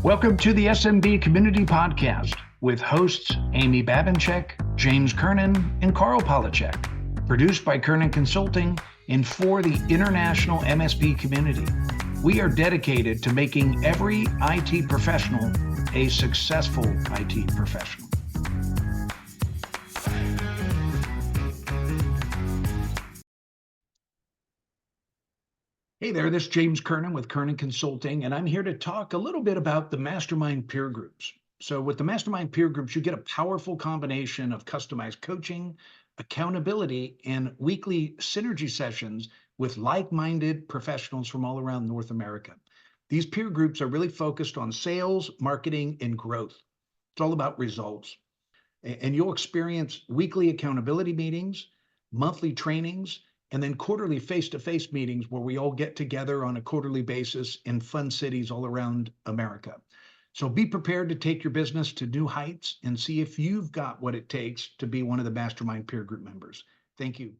Welcome to the SMB Community Podcast with hosts Amy Babinchek, James Kernan, and Carl Polachek. Produced by Kernan Consulting and for the international MSP community. We are dedicated to making every IT professional a successful IT professional. Hey there, this is James Kernan with Kernan Consulting, and I'm here to talk a little bit about the mastermind peer groups. So with the mastermind peer groups, you get a powerful combination of customized coaching, accountability, and weekly synergy sessions with like-minded professionals from all around North America. These peer groups are really focused on sales, marketing, and growth. It's all about results. And you'll experience weekly accountability meetings, monthly trainings, and then quarterly face-to-face meetings where we all get together on a quarterly basis in fun cities all around America. So be prepared to take your business to new heights and see if you've got what it takes to be one of the mastermind peer group members. Thank you.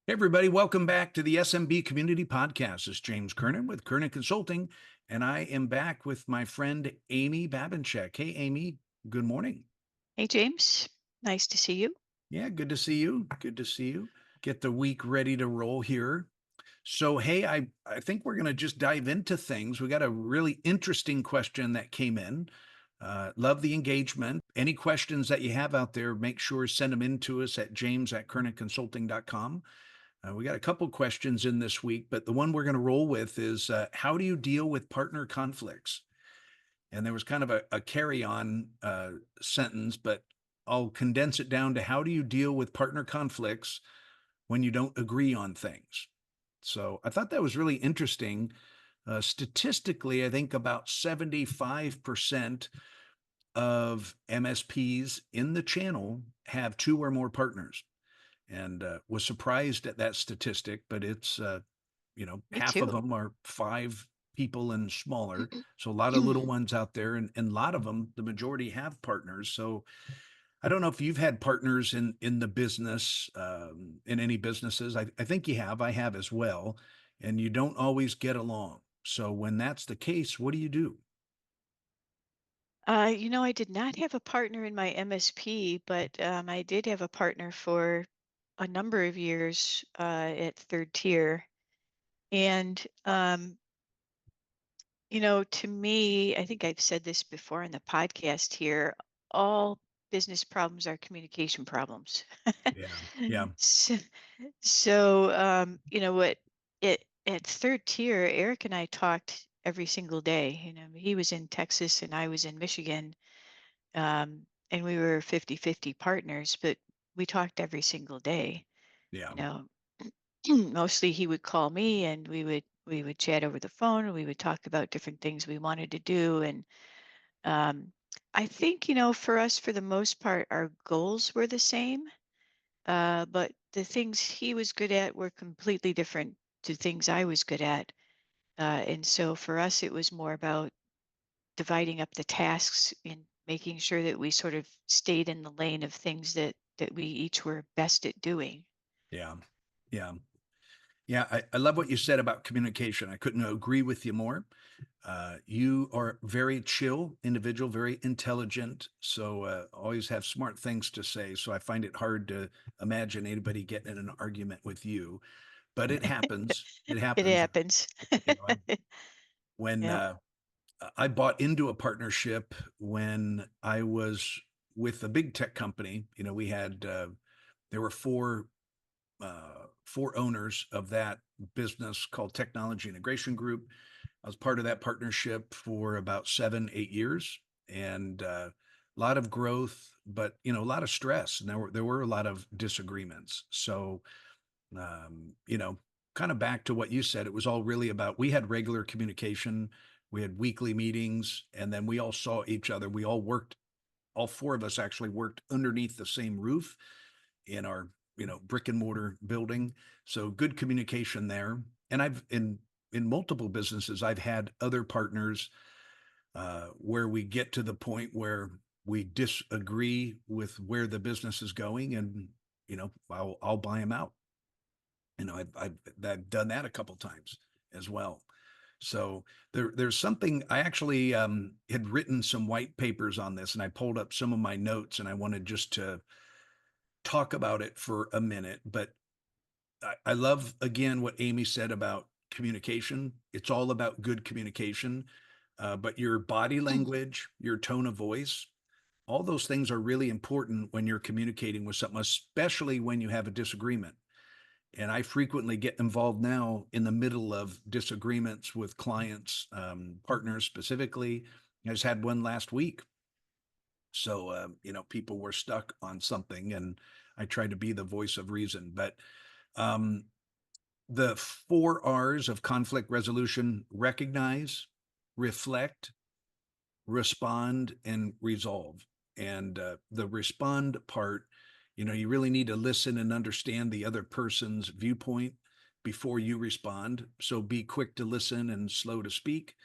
Hey everybody, welcome back to the SMB Community Podcast. This is James Kernan with Kernan Consulting, and I am back with my friend Amy Babinchek. Hey Amy, good morning. Hey, James. Nice to see you. Yeah, good to see you. Good to see you. Get the week ready to roll here. So, hey, I think we're going to just dive into things. We got a really interesting question that came in. Love the engagement. Any questions that you have out there, make sure send them in to us at james@kernanconsulting.com. We got a couple questions in this week, but the one we're going to roll with is how do you deal with partner conflicts? And there was kind of a carry-on sentence, but I'll condense it down to how do you deal with partner conflicts when you don't agree on things? So I thought that was really interesting. Statistically, I think about 75% of MSPs in the channel have 2 or more partners, and was surprised at that statistic, but it's, Me half of too. them are 5 people and smaller. So a lot of little ones out there, and a lot of them, the majority have partners. So I don't know if you've had partners in the business, in any businesses. I think you have. I have as well. And you don't always get along. So when that's the case, what do you do? I did not have a partner in my MSP, but I did have a partner for a number of years at third tier. And, to me, I think I've said this before in the podcast here, all business problems are communication problems. Yeah. Yeah. So, what at third tier, Eric and I talked every single day. He was in Texas and I was in Michigan, and we were 50-50 partners, but we talked every single day. Yeah. You know, mostly he would call me and we would chat over the phone and we would talk about different things we wanted to do. And um, I think, for us, for the most part, our goals were the same. But the things he was good at were completely different to things I was good at. And so for us, it was more about dividing up the tasks and making sure that we sort of stayed in the lane of things that we each were best at doing. Yeah. Yeah. Yeah. I love what you said about communication. I couldn't agree with you more. You are very chill individual, very intelligent. So always have smart things to say. So I find it hard to imagine anybody getting in an argument with you, but it happens. It It happens. happens. You know, when Yep. I bought into a partnership when I was with a big tech company. We had there were four owners of that business called Technology Integration Group. I was part of that partnership for about 7, 8 years, and a lot of growth, but a lot of stress, and there were a lot of disagreements. So you know, kind of back to what you said, it was all really about we had regular communication, we had weekly meetings, and then we all saw each other. We all worked, all 4 of us actually worked underneath the same roof in our, brick and mortar building. So good communication there. And I've in multiple businesses, I've had other partners where we get to the point where we disagree with where the business is going, and I'll buy them out. I've done that a couple times as well. So there's something I actually had written some white papers on this, and I pulled up some of my notes, and I wanted just to talk about it for a minute. But I love again what Amy said about communication. It's all about good communication, but your body language, your tone of voice, all those things are really important when you're communicating with someone, especially when you have a disagreement. And I frequently get involved now in the middle of disagreements with clients, partners specifically. I just had one last week. So, people were stuck on something, and I tried to be the voice of reason. But um, the 4 R's of conflict resolution: recognize, reflect, respond, and resolve. And the respond part, you really need to listen and understand the other person's viewpoint before you respond. So be quick to listen and slow to speak.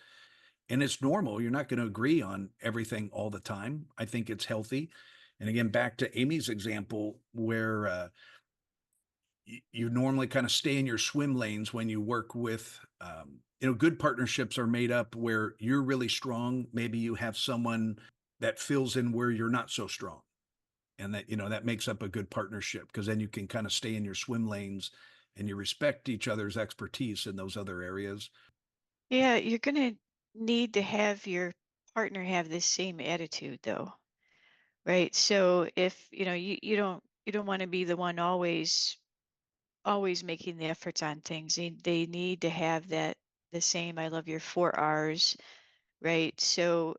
And it's normal. You're not going to agree on everything all the time. I think it's healthy. And again, back to Amy's example, where you normally kind of stay in your swim lanes when you work with, good partnerships are made up where you're really strong. Maybe you have someone that fills in where you're not so strong. And that makes up a good partnership because then you can kind of stay in your swim lanes and you respect each other's expertise in those other areas. Yeah, you're gonna need to have your partner have this same attitude though, right? So if you don't want to be the one always making the efforts on things. They need to have that the same I love your 4 R's, right? So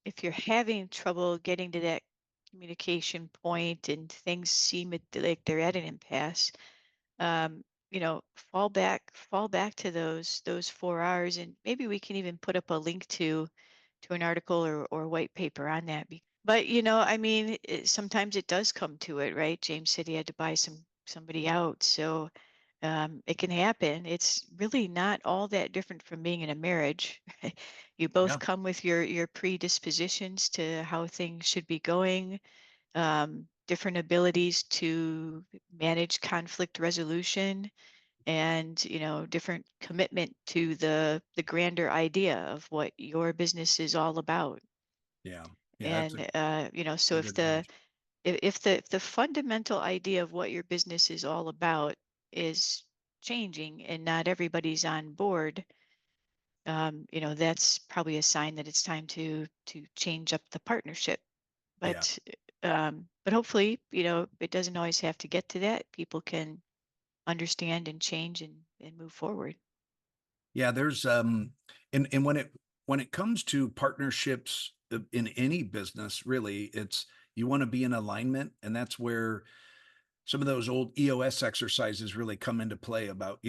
if you're having trouble getting to that communication point and things seem like they're at an impasse, fall back to those 4 R's, and maybe we can even put up a link to an article or white paper on that. But I mean, sometimes it does come to it, right? James said he had to buy somebody out, so it can happen. It's really not all that different from being in a marriage. You both Yeah. come with your predispositions to how things should be going, different abilities to manage conflict resolution, and different commitment to the grander idea of what your business is all about. Yeah. Yeah. That's And so a if good the analogy. if the fundamental idea of what your business is all about is changing and not everybody's on board, that's probably a sign that it's time to change up the partnership. Yeah. But hopefully, it doesn't always have to get to that. People can understand and change and move forward. Yeah, and when it comes to partnerships in any business, really, it's you want to be in alignment, and that's where some of those old EOS exercises really come into play about,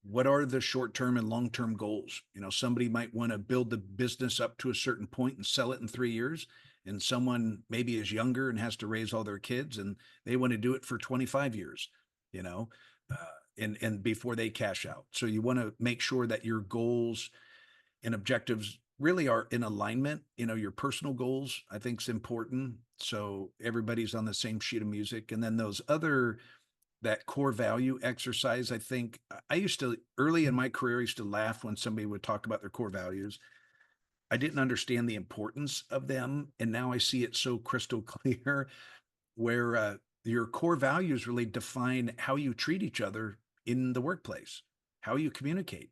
what are the short-term and long-term goals? Somebody might want to build the business up to a certain point and sell it in 3 years. And someone maybe is younger and has to raise all their kids and they want to do it for 25 years, you know, and before they cash out. So you want to make sure that your goals and objectives really are in alignment. Your personal goals, I think, is important. So everybody's on the same sheet of music. And then that core value exercise, I think I used to early in my career, I used to laugh when somebody would talk about their core values. I didn't understand the importance of them. And now I see it so crystal clear where your core values really define how you treat each other in the workplace, how you communicate,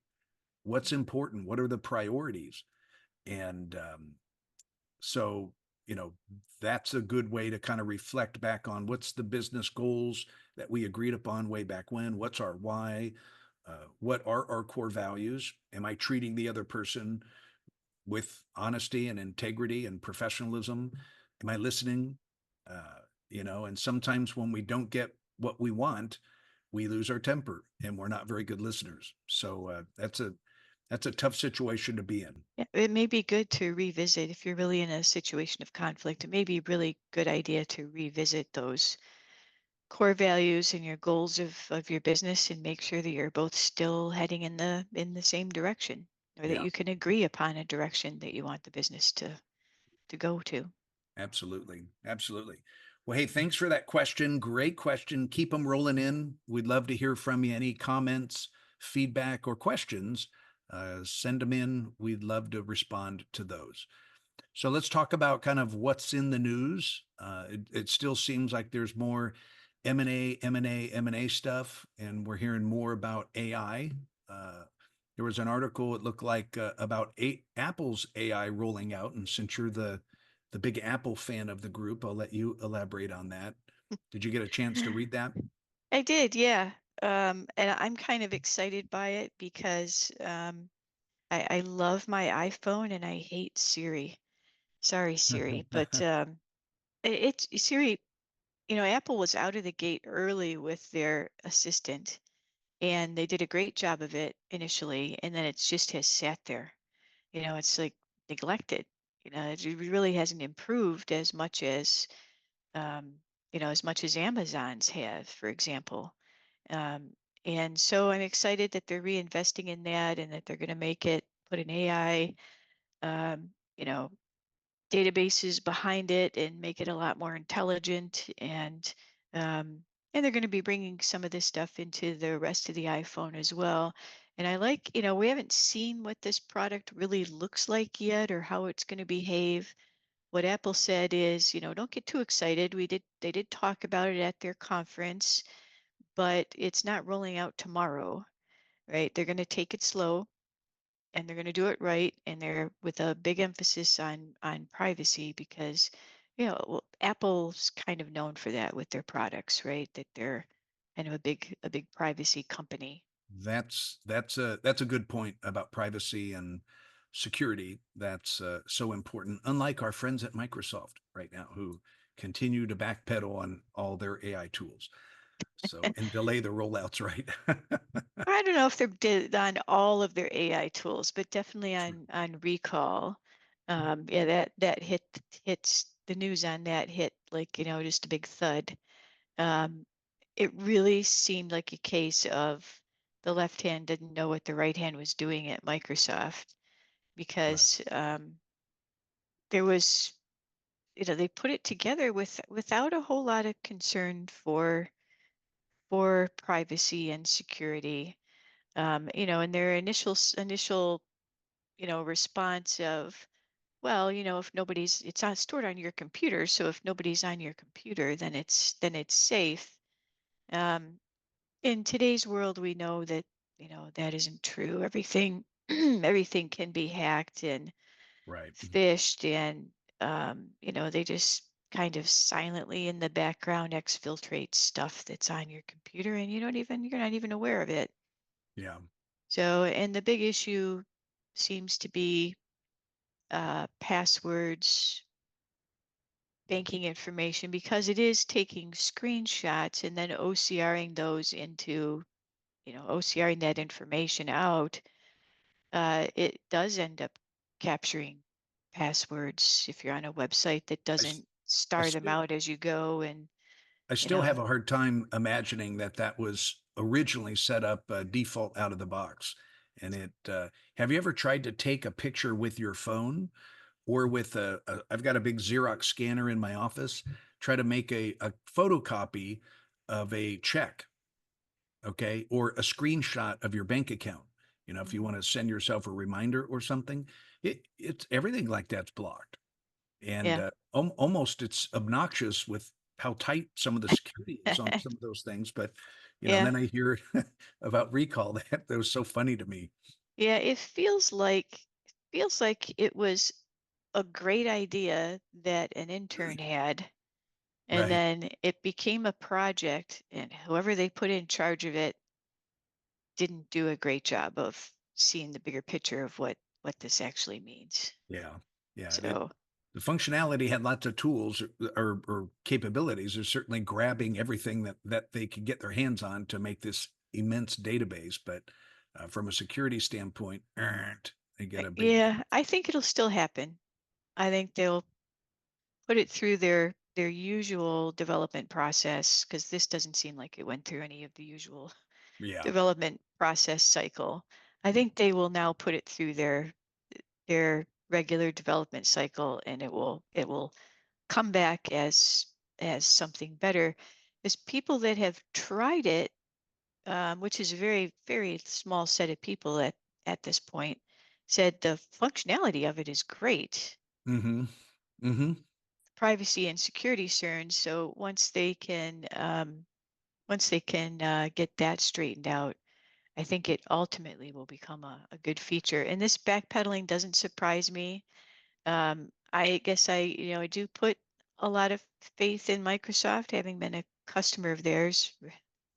what's important, what are the priorities. And so, you know, that's a good way to kind of reflect back on what's the business goals that we agreed upon way back when, what's our why, what are our core values? Am I treating the other person with honesty and integrity and professionalism? Am I listening? Uh, and sometimes when we don't get what we want, we lose our temper and we're not very good listeners. So that's a tough situation to be in. Yeah, it may be good to revisit if you're really in a situation of conflict. It may be a really good idea to revisit those core values and your goals of your business and make sure that you're both still heading in the same direction, or that Yeah, you can agree upon a direction that you want the business to go to. absolutely. Absolutely. Well, hey, thanks for that question. Great question. Keep them rolling in. We'd love to hear from you. Any comments, feedback, or questions, Send them in. We'd love to respond to those. So let's talk about kind of what's in the news. It still seems like there's more M&A, M&A, M&A stuff, and we're hearing more about AI. Uh, there was an article, it looked like about Apple's AI rolling out. And since you're the big Apple fan of the group, I'll let you elaborate on that. Did you get a chance to read that? I did, yeah. And I'm kind of excited by it because I love my iPhone and I hate Siri. Sorry, Siri, but it's Siri. Apple was out of the gate early with their assistant, and they did a great job of it initially, and then it just has sat there. It's like neglected. It really hasn't improved um, as much as Amazon's have, for example. Um, and so I'm excited that they're reinvesting in that and that they're going to put an AI, um, you know, databases behind it and make it a lot more intelligent. And they're going to be bringing some of this stuff into the rest of the iPhone as well. And I like, we haven't seen what this product really looks like yet or how it's going to behave. What Apple said is, don't get too excited. They did talk about it at their conference, but it's not rolling out tomorrow, right? They're going to take it slow and they're going to do it right, and they're with a big emphasis on privacy because, well, Apple's kind of known for that with their products, right? That they're kind of a big privacy company. That's a good point about privacy and security. That's so important. Unlike our friends at Microsoft right now, who continue to backpedal on all their AI tools, so and delay the rollouts. Right? I don't know if they're on all of their AI tools, but definitely True. on recall. Yeah, that hits the news on that hit like just a big thud. Um, it really seemed like a case of the left hand didn't know what the right hand was doing at Microsoft Right. because there was, they put it together without a whole lot of concern for privacy and security. And their initial response of, well, if it's not stored on your computer, so if nobody's on your computer, then it's safe. Um, in today's world, we know that that isn't true. Everything everything can be hacked and Right. phished, and they just kind of silently in the background exfiltrate stuff that's on your computer, and you're not even aware of it. Yeah. So, and the big issue seems to be passwords, banking information, because it is taking screenshots and then OCRing those into, OCRing that information out. It does end up capturing passwords if you're on a website that I, s- doesn't I star them still out as you go. And, I you still know, have a hard time imagining that that was originally set up default out of the box. And have you ever tried to take a picture with your phone or with I've got a big Xerox scanner in my office, try to make a photocopy of a check, okay, or a screenshot of your bank account. If you mhm. want to send yourself a reminder or something, it's everything like that's blocked. And Yeah, almost it's obnoxious with how tight some of the security is on some of those things. But and yeah, then I hear about recall that was so funny to me. yeah. It feels like it was a great idea that an intern had. And Right. then it became a project, and whoever they put in charge of it didn't do a great job of seeing the bigger picture of what this actually means. Yeah. Yeah. So, The functionality had lots of tools or capabilities. They're certainly grabbing everything that they could get their hands on to make this immense database. But from a security standpoint, they get a big. yeah, I think it'll still happen. I think they'll put it through their usual development process because this doesn't seem like it went through any of the usual Yeah. development process cycle. I think they will now put it through their regular development cycle, and it will come back as something better. There's people that have tried it, which is a very, very small set of people at this point, said the functionality of it is great, Mm-hmm. Mm-hmm. privacy and security concerns. So once they can get that straightened out, I think it ultimately will become a good feature. And this backpedaling doesn't surprise me. I guess I do put a lot of faith in Microsoft, having been a customer of theirs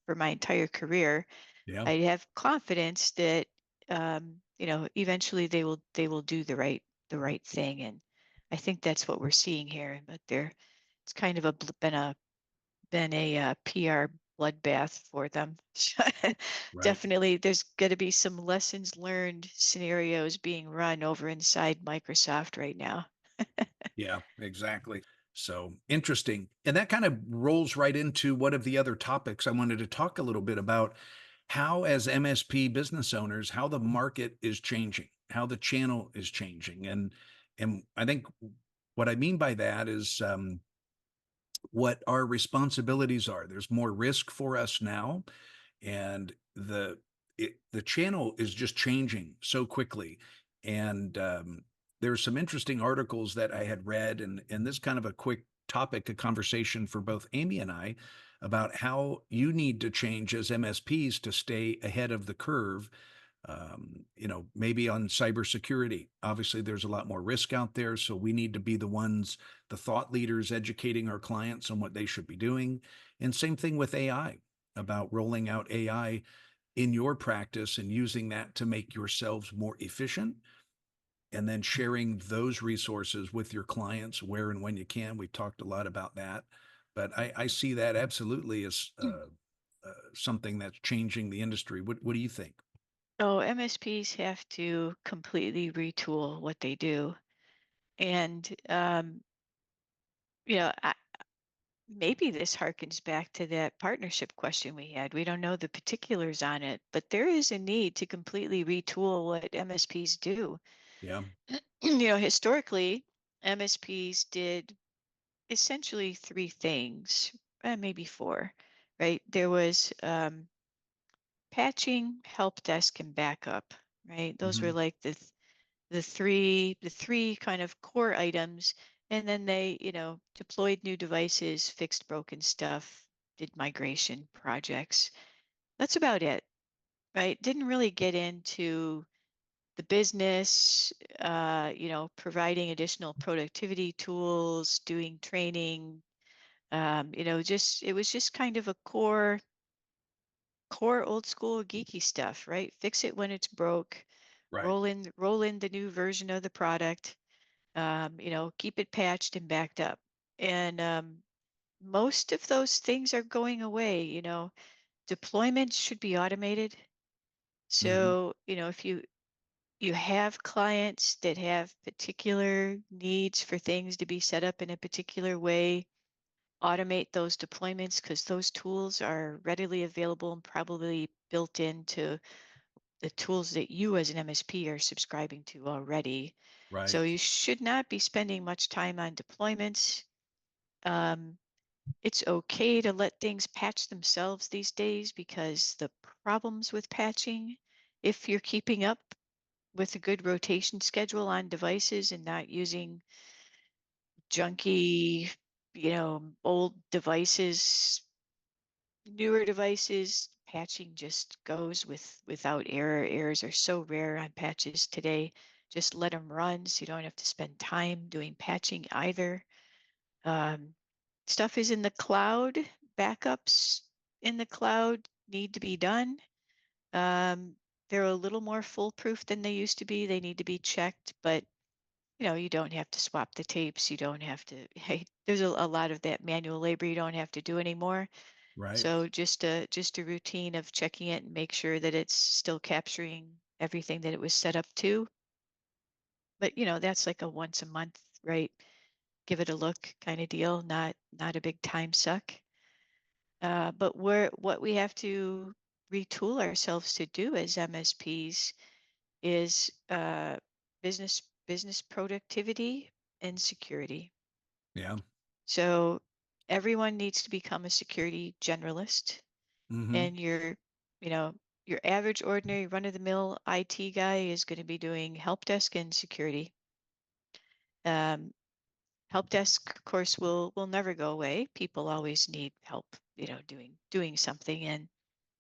for my entire career. Yeah. I have confidence that eventually they will do the right thing, and I think that's what we're seeing here. But it's kind of been a PR bloodbath for them. Right. Definitely, there's going to be some lessons learned scenarios being run over inside Microsoft right now. Yeah, exactly. So interesting. And that kind of rolls right into one of the other topics I wanted to talk a little bit about how, as MSP business owners, how the market is changing, how the channel is changing. And I think what I mean by that is what our responsibilities are. There's more risk for us now, and the channel is just changing so quickly. And there's some interesting articles that I had read, and this kind of a quick topic, a conversation for both Amy and I about how you need to change as MSPs to stay ahead of the curve. Maybe on cybersecurity. Obviously, there's a lot more risk out there, so we need to be the ones, the thought leaders, educating our clients on what they should be doing. And same thing with AI, about rolling out AI in your practice and using that to make yourselves more efficient, and then sharing those resources with your clients where and when you can. We've talked a lot about that, but I see that absolutely as something that's changing the industry. What do you think? Oh, MSPs have to completely retool what they do. And, you know, I, maybe this harkens back to that partnership question we had. We don't know the particulars on it, but there is a need to completely retool what MSPs do. Yeah. Historically, MSPs did essentially three things, maybe four, right? There was patching, help desk, and backup, right? Those were Hmm. like the three kind of core items. And then they deployed new devices, fixed broken stuff, did migration projects. That's about it, right? Didn't really get into the business, providing additional productivity tools, doing training. Just it was just kind of a core old school geeky stuff, right? Fix it when it's broke, Right. roll in the new version of the product, keep it patched and backed up. And most of those things are going away. Deployments should be automated. Hmm. So, if you have clients that have particular needs for things to be set up in a particular way, automate those deployments because those tools are readily available and probably built into the tools that you as an MSP are subscribing to already. So Right. you should not be spending much time on deployments. Um, it's okay to let things patch themselves these days because the problems with patching, if you're keeping up with a good rotation schedule on devices and not using junky, old devices, newer devices, patching just goes without error. Errors are so rare on patches today. Just let them run so you don't have to spend time doing patching either. Um, Stuff is in the cloud. Backups in the cloud need to be done. Um, they're a little more foolproof than they used to be. They need to be checked, but you don't have to swap the tapes. You don't have to, hey, there's a lot of that manual labor you don't have to do anymore. Right. So just a routine of checking it and make sure that it's still capturing everything that it was set up to. But that's like a once a month, right? Give it a look kind of deal, not a big time suck. But what we have to retool ourselves to do as MSPs is business productivity and security. Yeah. So everyone needs to become a security generalist, Hmm. and you know, your average ordinary run-of-the-mill IT guy is going to be doing help desk and security. Um, Help desk, of course, will never go away. People always need help, doing something, and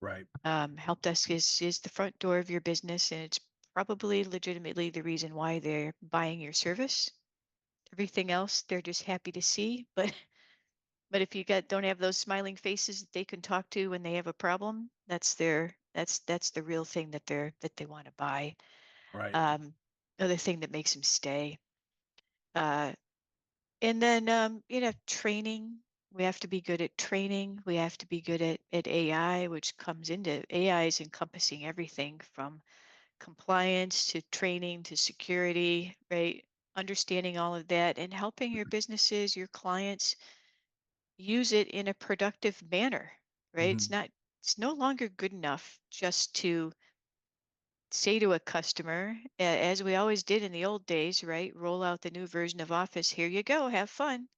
Right. help desk is the front door of your business, and it's probably legitimately the reason why they're buying your service. Everything else, they're just happy to see, but if you don't have those smiling faces that they can talk to when they have a problem, that's the real thing that they want to buy. Right. Um, Another thing that makes them stay. Uh, And then, training. We have to be good at training. We have to be good at AI, which comes into AI is encompassing everything from compliance to training to security, right? Understanding all of that and helping your businesses, your clients use it in a productive manner, right? Mhm. It's no longer good enough just to say to a customer, as we always did in the old days, right? Roll out the new version of Office. Here you go. Have fun.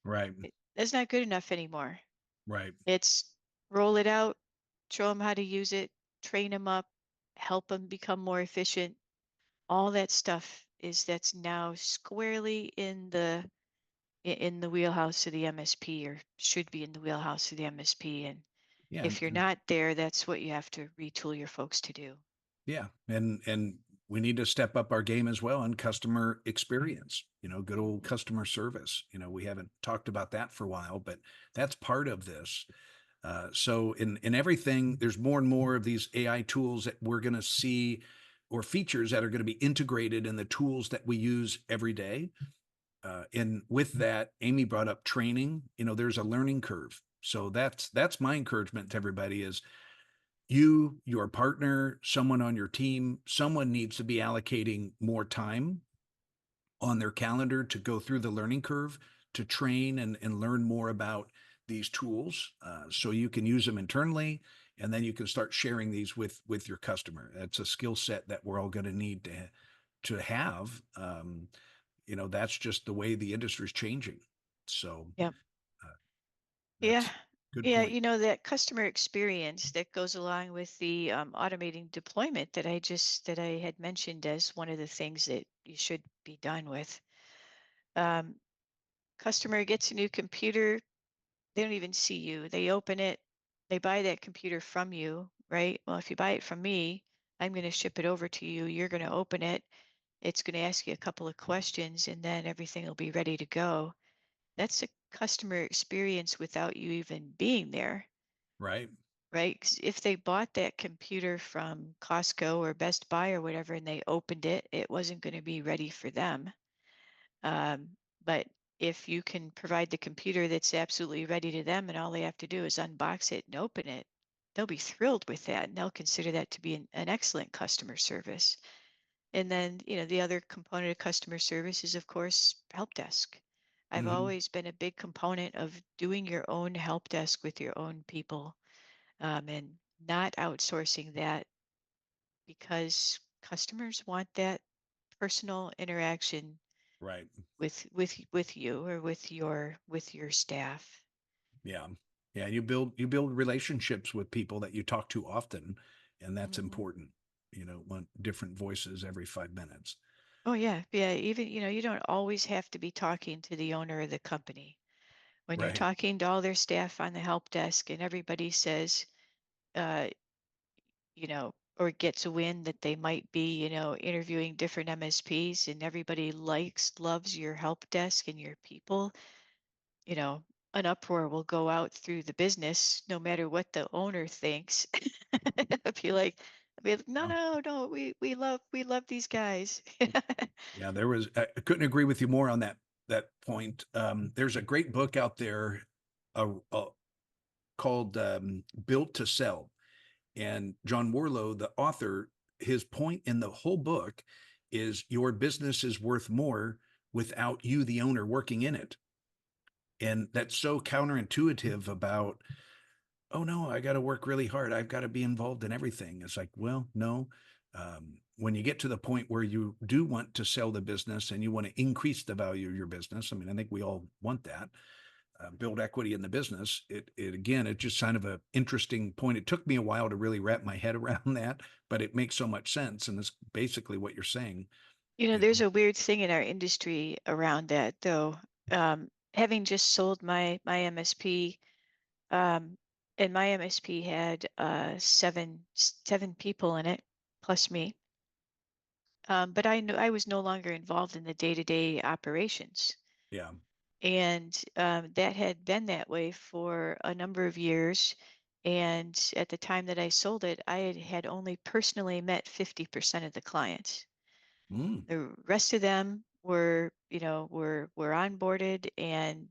Right. That's not good enough anymore. Right. It's roll it out, show them how to use it, train them up, help them become more efficient. All that stuff that's now squarely in the wheelhouse of the MSP, or should be in the wheelhouse of the MSP. And Yeah. if you're not there, that's what you have to retool your folks to do. Yeah. And we need to step up our game as well on customer experience, good old customer service. We haven't talked about that for a while, but that's part of this. So in everything, there's more and more of these AI tools that we're going to see, or features that are going to be integrated in the tools that we use every day. And with that, Amy brought up training. There's a learning curve. So that's my encouragement to everybody is your partner, someone on your team, someone needs to be allocating more time on their calendar to go through the learning curve, to train and learn more about these tools, so you can use them internally, and then you can start sharing these with your customer. That's a skill set that we're all going to need to have. That's just the way the industry is changing. So Yep. uh, Yeah. that's a good Yeah, point. that customer experience that goes along with the automating deployment that I had mentioned as one of the things that you should be done with. Um, Customer gets a new computer, they don't even see you. They open it, they buy that computer from you, right? Well, if you buy it from me, I'm going to ship it over to you. You're going to open it. It's going to ask you a couple of questions, and then everything will be ready to go. That's a customer experience without you even being there, Right. right? 'Cause if they bought that computer from Costco or Best Buy or whatever, and they opened it, it wasn't going to be ready for them. But if you can provide the computer that's absolutely ready to them and all they have to do is unbox it and open it, they'll be thrilled with that, and they'll consider that to be an excellent customer service. And then, the other component of customer service is, of course, help desk. I've Hmm. always been a big component of doing your own help desk with your own people, and not outsourcing that, because customers want that personal interaction Right. with you or with your staff. Yeah. Yeah. You build relationships with people that you talk to often, and that's Mhm. important. Want different voices every 5 minutes. Oh yeah, yeah. Even you don't always have to be talking to the owner of the company. When you're Right. talking to all their staff on the help desk, and everybody says, uh, or gets a win that they might be, interviewing different MSPs, and everybody loves your help desk and your people, you know, an uproar will go out through the business, no matter what the owner thinks. I'll be like, no, Well, no, no, we love these guys. yeah, I couldn't agree with you more on that point. There's a great book out there, called Built to Sell. And John Warlow, the author, his point in the whole book is your business is worth more without you, the owner, working in it. And that's so counterintuitive about, oh no, I got to work really hard. I've got to be involved in everything. It's like, well, no. When you get to the point where you do want to sell the business and you want to increase the value of your business, I mean, I think we all want that. build equity in the business. It just kind of a interesting point. It took me a while to really wrap my head around that, but it makes so much sense. And it's basically what you're saying. There's a weird thing in our industry around that, though. Having just sold my MSP, and my MSP had seven people in it, plus me. But I knew I was no longer involved in the day-to-day operations. Yeah. And that had been that way for a number of years. And at the time that I sold it, I had only personally met 50% of the clients. Mm, The rest of them were, were onboarded and,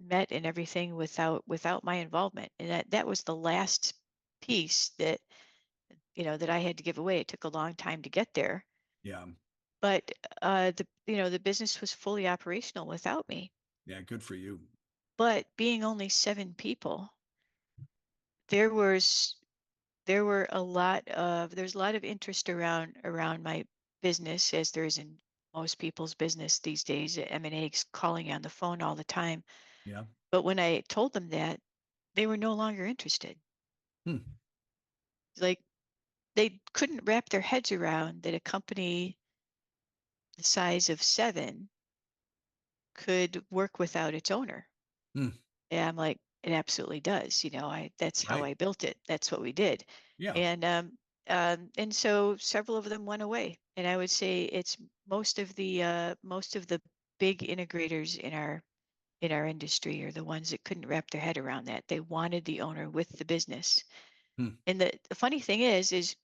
met and everything without my involvement. And that was the last piece that, that I had to give away. It took a long time to get there, yeah. but the business was fully operational without me. Yeah. Good for you. But being only 7 people, there was there's a lot of interest around my business, as there is in most people's business these days. M&A's calling on the phone all the time. Yeah. But when I told them that, they were no longer interested. Hmm. Like, they couldn't wrap their heads around that a company the size of 7 could work without its owner. Hmm. And I'm like, it absolutely does. That's how Right. I built it. That's what we did. Yeah. And so several of them went away. And I would say it's most of the big integrators in our industry are the ones that couldn't wrap their head around that. They wanted the owner with the business. Hmm. And the funny thing is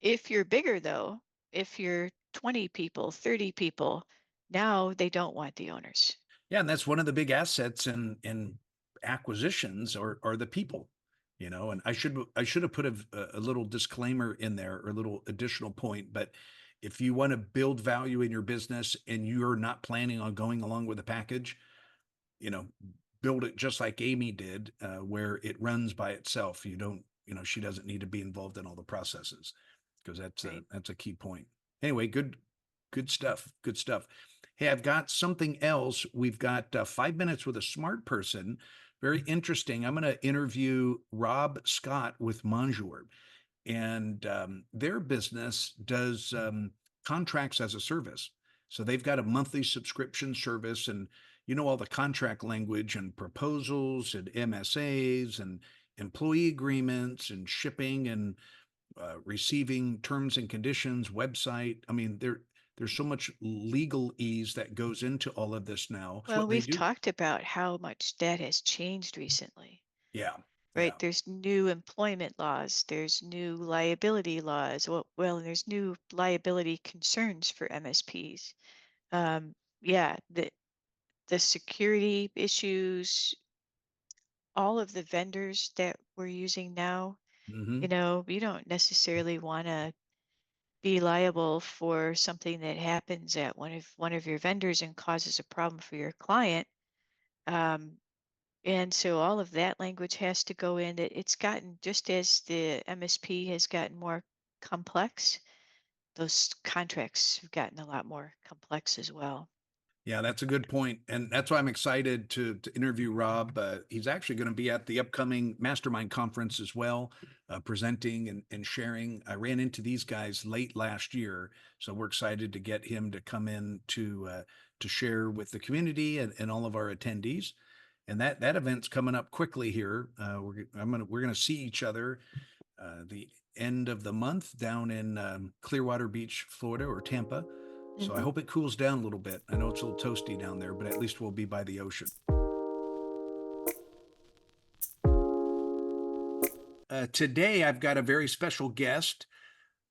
if you're bigger though, if you're 20 people, 30 people, now they don't want the owners. Yeah, and that's one of the big assets in acquisitions are the people, and I should have put a little disclaimer in there or a little additional point, but if you want to build value in your business and you're not planning on going along with the package, you know, build it just like Amy did, where it runs by itself. You don't, she doesn't need to be involved in all the processes, because Right. that's a key point. Anyway, good stuff. Good stuff. Hey, I've got something else. We've got 5 minutes with a smart person. Very interesting. I'm going to interview Rob Scott with Monjur, and their business does contracts as a service. So they've got a monthly subscription service, and all the contract language and proposals and MSAs and employee agreements and shipping and receiving terms and conditions, website. I mean, there's so much legal ease that goes into all of this now. It's Well, what they we've do. talked about how much that has changed recently, Yeah, right? yeah. There's new employment laws, there's new liability laws. Well, there's new liability concerns for MSPs. Yeah, the security issues, all of the vendors that we're using now, Hmm. you don't necessarily want to be liable for something that happens at one of your vendors and causes a problem for your client. Um, And so all of that language has to go in. It's gotten, just as the MSP has gotten more complex, those contracts have gotten a lot more complex as well. Yeah, that's a good point. And that's why I'm excited to interview Rob. He's actually going to be at the upcoming Mastermind Conference as well, presenting and sharing. I ran into these guys late last year, so we're excited to get him to come in to share with the community and all of our attendees. And that event's coming up quickly here. We're gonna see each other the end of the month down in Clearwater Beach, Florida, or Tampa. So I Mhm. hope it cools down a little bit. I know it's a little toasty down there, but at least we'll be by the ocean. Today, I've got a very special guest,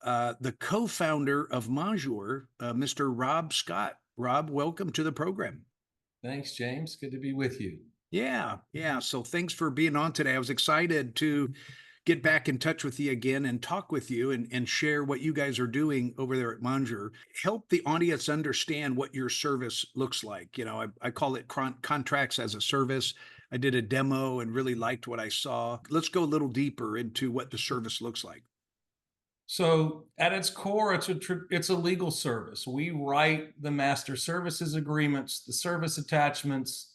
the co-founder of Monjur, Mr. Rob Scott. Rob, welcome to the program. Thanks, James. Good to be with you. Yeah, yeah. So thanks for being on today. I was excited to get back in touch with you again and talk with you and share what you guys are doing over there at Monjur. Help the audience understand what your service looks like. I call it contracts as a service. I did a demo and really liked what I saw. Let's go a little deeper into what the service looks like. So, at its core, it's a legal service. We write the master services agreements, the service attachments,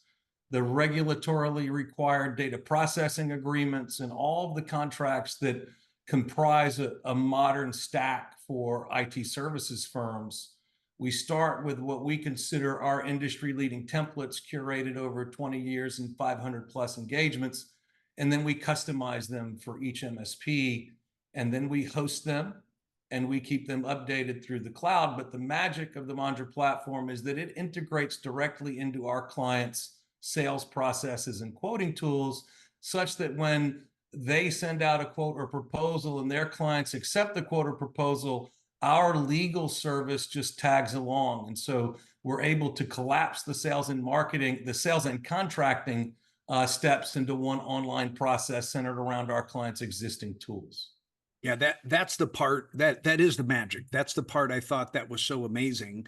the regulatorily required data processing agreements, and all of the contracts that comprise a modern stack for IT services firms. We start with what we consider our industry-leading templates curated over 20 years and 500 plus engagements, and then we customize them for each MSP, and then we host them and we keep them updated through the cloud. But the magic of the Monjur platform is that it integrates directly into our clients' sales processes and quoting tools, such that when they send out a quote or proposal and their clients accept the quote or proposal, our legal service just tags along. And so we're able to collapse the sales and marketing, the sales and contracting steps into one online process centered around our clients' existing tools. Yeah, that's the part that is the magic. That's the part I thought that was so amazing.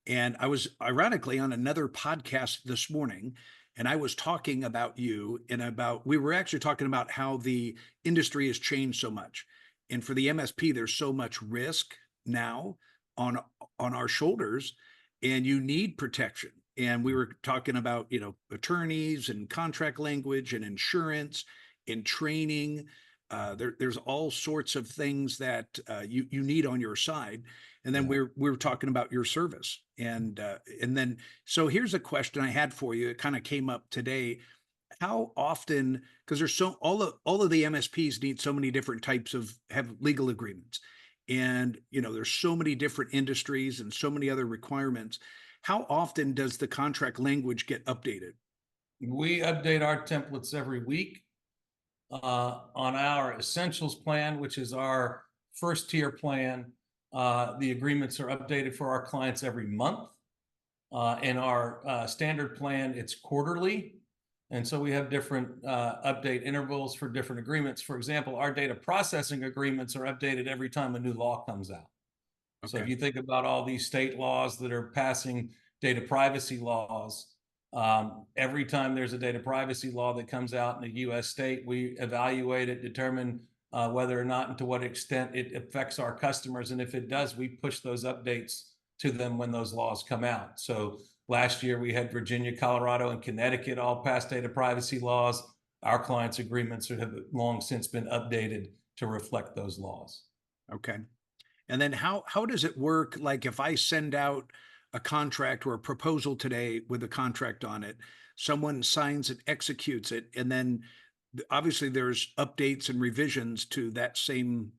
And I was ironically on another podcast this morning, and I was talking about you and about, we were actually talking about how the industry has changed so much. And for the MSP, there's so much risk now on our shoulders, and you need protection. And we were talking about, attorneys and contract language and insurance and training. There's all sorts of things that you need on your side. And then we're talking about your service. And then, so here's a question I had for you. It kind of came up today. How often, because there's all of the MSPs need so many different types have legal agreements. And, there's so many different industries and so many other requirements. How often does the contract language get updated? We update our templates every week. On our Essentials plan, which is our first tier plan, the agreements are updated for our clients every month. In our standard plan, it's quarterly. And so we have different update intervals for different agreements. For example, our data processing agreements are updated every time a new law comes out. Okay. So if you think about all these state laws that are passing data privacy laws, every time there's a data privacy law that comes out in a U.S. state, we evaluate it, determine whether or not and to what extent it affects our customers. And if it does, we push those updates to them when those laws come out. So last year we had Virginia, Colorado, and Connecticut all pass data privacy laws. Our clients' agreements have long since been updated to reflect those laws. Okay. And then how does it work? Like if I send out a contract or a proposal today with a contract on it, someone signs it, executes it, and then obviously there's updates and revisions to that same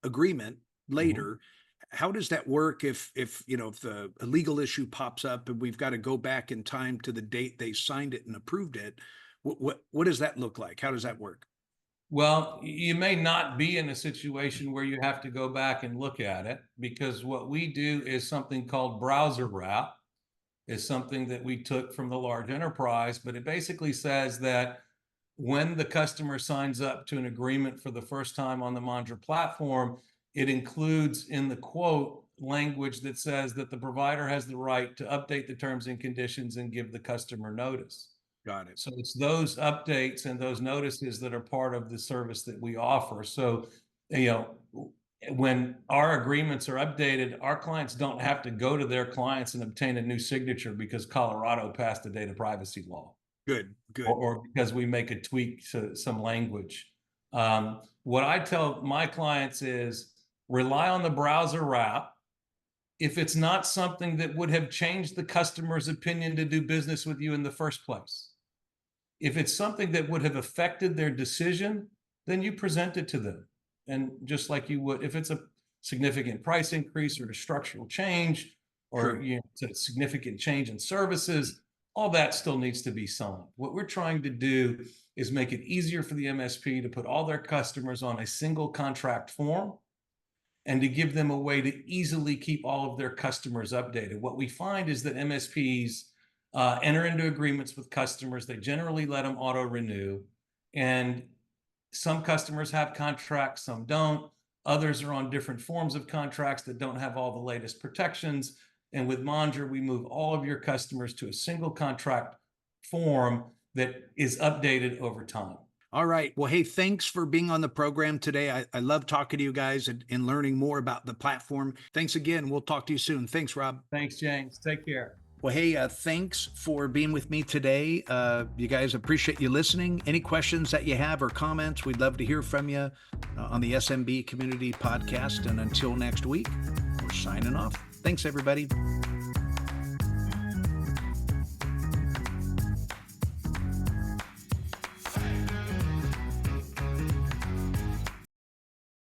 agreement later. Mm-hmm. How does that work if a legal issue pops up and we've got to go back in time to the date they signed it and approved it? What does that look like? How does that work? Well, you may not be in a situation where you have to go back and look at it, because what we do is something called browser wrap. It's something that we took from the large enterprise, but it basically says that when the customer signs up to an agreement for the first time on the Monjur platform, it includes in the quote language that says that the provider has the right to update the terms and conditions and give the customer notice. Got it. So it's those updates and those notices that are part of the service that we offer. So, when our agreements are updated, our clients don't have to go to their clients and obtain a new signature because Colorado passed a data privacy law. Good. Or because we make a tweak to some language. What I tell my clients is rely on the browser wrap. If it's not something that would have changed the customer's opinion to do business with you in the first place. If it's something that would have affected their decision, then you present it to them. And just like you would, if it's a significant price increase or a structural change, or it's a significant change in services, all that still needs to be signed. What we're trying to do is make it easier for the MSP to put all their customers on a single contract form and to give them a way to easily keep all of their customers updated. What we find is that MSPs enter into agreements with customers. They generally let them auto-renew. And some customers have contracts, some don't. Others are on different forms of contracts that don't have all the latest protections. And with Monjur, we move all of your customers to a single contract form that is updated over time. All right. Well, hey, thanks for being on the program today. I love talking to you guys and learning more about the platform. Thanks again. We'll talk to you soon. Thanks, Rob. Thanks, James. Take care. Well, hey, thanks for being with me today. You guys, appreciate you listening. Any questions that you have or comments, we'd love to hear from you on the SMB Community Podcast. And until next week, we're signing off. Thanks, everybody.